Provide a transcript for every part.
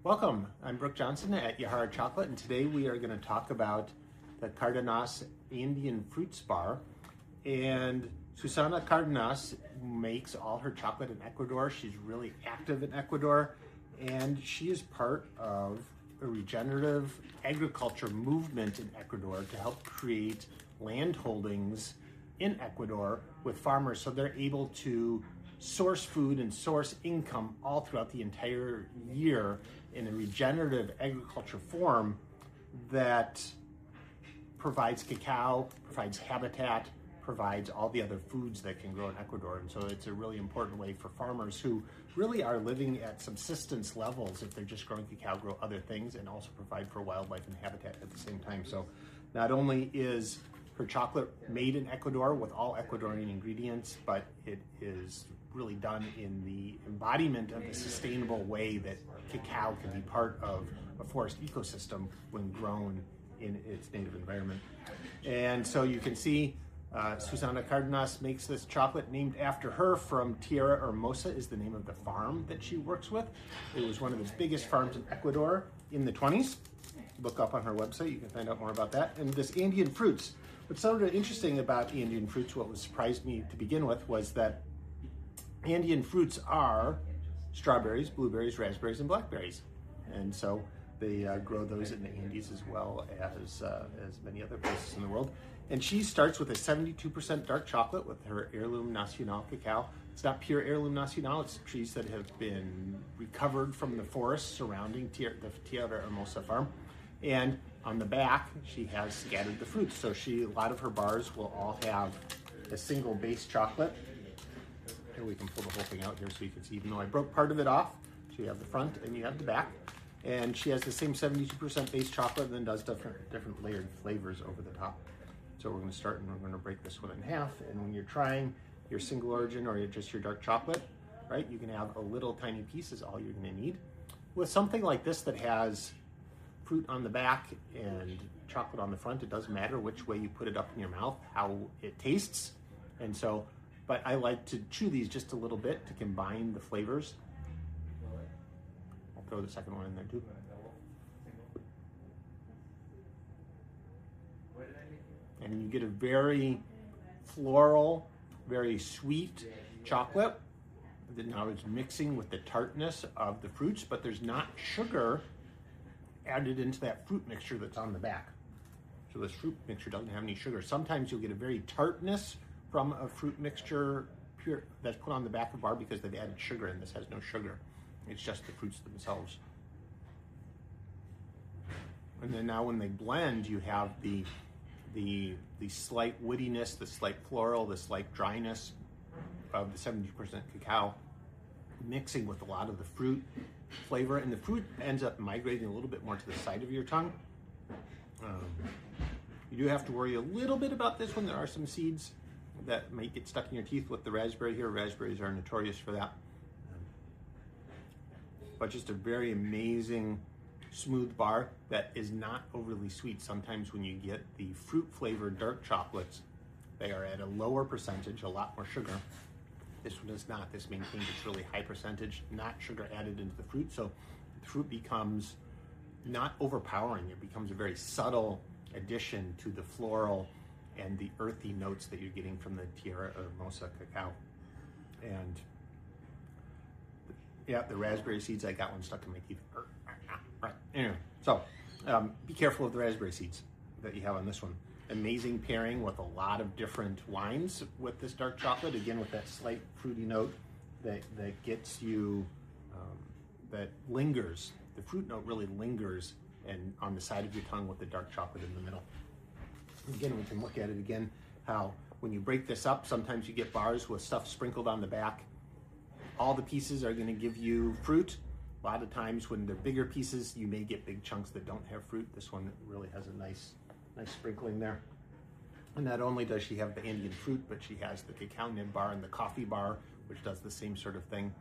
Welcome, I'm Brooke Johnson at Yahara Chocolate, and today we are going to talk about the Cardenas Andean Fruit Bar. And Susana Cárdenas makes all her chocolate in Ecuador. She's really active in Ecuador, and she is part of a regenerative agriculture movement in Ecuador to help create land holdings in Ecuador with farmers so they're able to source food and source income all throughout the entire year in a regenerative agriculture form that provides cacao, provides habitat, provides all the other foods that can grow in Ecuador. And so it's a really important way for farmers who really are living at subsistence levels, if they're just growing cacao, grow other things, and also provide for wildlife and habitat at the same time. So not only is her chocolate made in Ecuador with all Ecuadorian ingredients, but it is really done in the embodiment of a sustainable way that cacao can be part of a forest ecosystem when grown in its native environment. And so you can see Susana Cárdenas makes this chocolate named after her. From Tierra Hermosa is the name of the farm that she works with. It was one of the biggest farms in Ecuador in the 20s. Look up on her website, you can find out more about that. And this Andean fruits. What's sort of interesting about Andean fruits, what surprised me to begin with, was that Andean fruits are strawberries, blueberries, raspberries, and blackberries. And so they grow those in the Andes as well as many other places in the world. And she starts with a 72% dark chocolate with her Heirloom Nacional cacao. It's not pure Heirloom Nacional, it's trees that have been recovered from the forest surrounding the Tierra Hermosa farm. And on the back, she has scattered the fruits. So a lot of her bars will all have a single base chocolate. Here we can pull the whole thing out here so you can see, even though I broke part of it off. So you have the front and you have the back. And she has the same 72% base chocolate and then does different layered flavors over the top. So we're going to start and we're going to break this one in half. And when you're trying your single origin or just your dark chocolate, right, you can have a little tiny piece is all you're going to need. With something like this that has fruit on the back and chocolate on the front, it doesn't matter which way you put it up in your mouth, how it tastes. And so, but I like to chew these just a little bit to combine the flavors. I'll throw the second one in there too. And you get a very floral, very sweet chocolate that now is mixing with the tartness of the fruits, but there's not sugar added into that fruit mixture that's on the back. So this fruit mixture doesn't have any sugar. Sometimes you'll get a very tartness from a fruit mixture that's put on the back of bar because they've added sugar, and this has no sugar. It's just the fruits themselves. And then now when they blend, you have the slight woodiness, the slight floral, the slight dryness of the 70% cacao mixing with a lot of the fruit flavor, and the fruit ends up migrating a little bit more to the side of your tongue. You do have to worry a little bit about this one. There are some seeds that might get stuck in your teeth with the raspberry here. Raspberries are notorious for that. But just a very amazing smooth bar that is not overly sweet. Sometimes when you get the fruit flavored dark chocolates, they are at a lower percentage, a lot more sugar. This one is not. This maintains its really high percentage, not sugar added into the fruit. So the fruit becomes not overpowering. It becomes a very subtle addition to the floral and the earthy notes that you're getting from the Tierra Hermosa cacao. And yeah, the raspberry seeds, I got one stuck in my teeth. Right. Anyway, so be careful of the raspberry seeds that you have on this one. Amazing pairing with a lot of different wines with this dark chocolate. Again, with that slight fruity note that gets you, that lingers. The fruit note really lingers and on the side of your tongue with the dark chocolate in the middle. Again, we can look at it again, how when you break this up, sometimes you get bars with stuff sprinkled on the back. All the pieces are going to give you fruit. A lot of times when they're bigger pieces, you may get big chunks that don't have fruit. This one really has a nice sprinkling there. And not only does she have the Andean fruit, but she has the cacao nib bar and the coffee bar, which does the same sort of thing.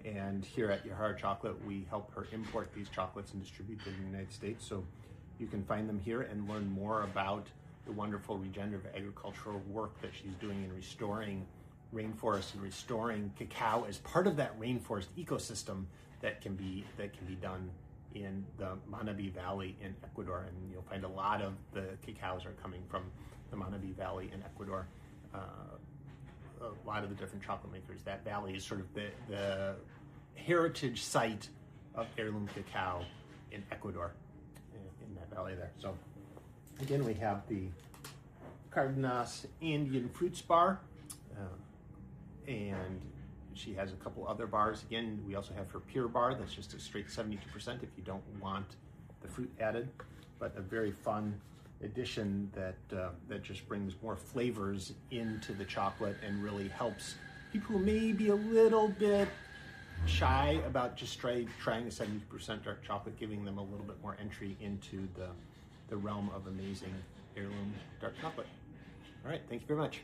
And here at Yahara Chocolate, we help her import these chocolates and distribute them in the United States. So you can find them here and learn more about the wonderful regenerative agricultural work that she's doing in restoring rainforests and restoring cacao as part of that rainforest ecosystem that can be done in the Manabí Valley in Ecuador, and you'll find a lot of the cacaos are coming from the Manabí Valley in Ecuador. A lot of the different chocolate makers. That valley is sort of the heritage site of heirloom cacao in Ecuador, in that valley there. So again, we have the Cardenas Andean Fruit Bar, and she has a couple other bars. Again, we also have her pure bar. That's just a straight 72% if you don't want the fruit added, but a very fun addition that that just brings more flavors into the chocolate and really helps people who may be a little bit shy about just trying a 70% dark chocolate, giving them a little bit more entry into the realm of amazing heirloom dark chocolate. All right, thank you very much.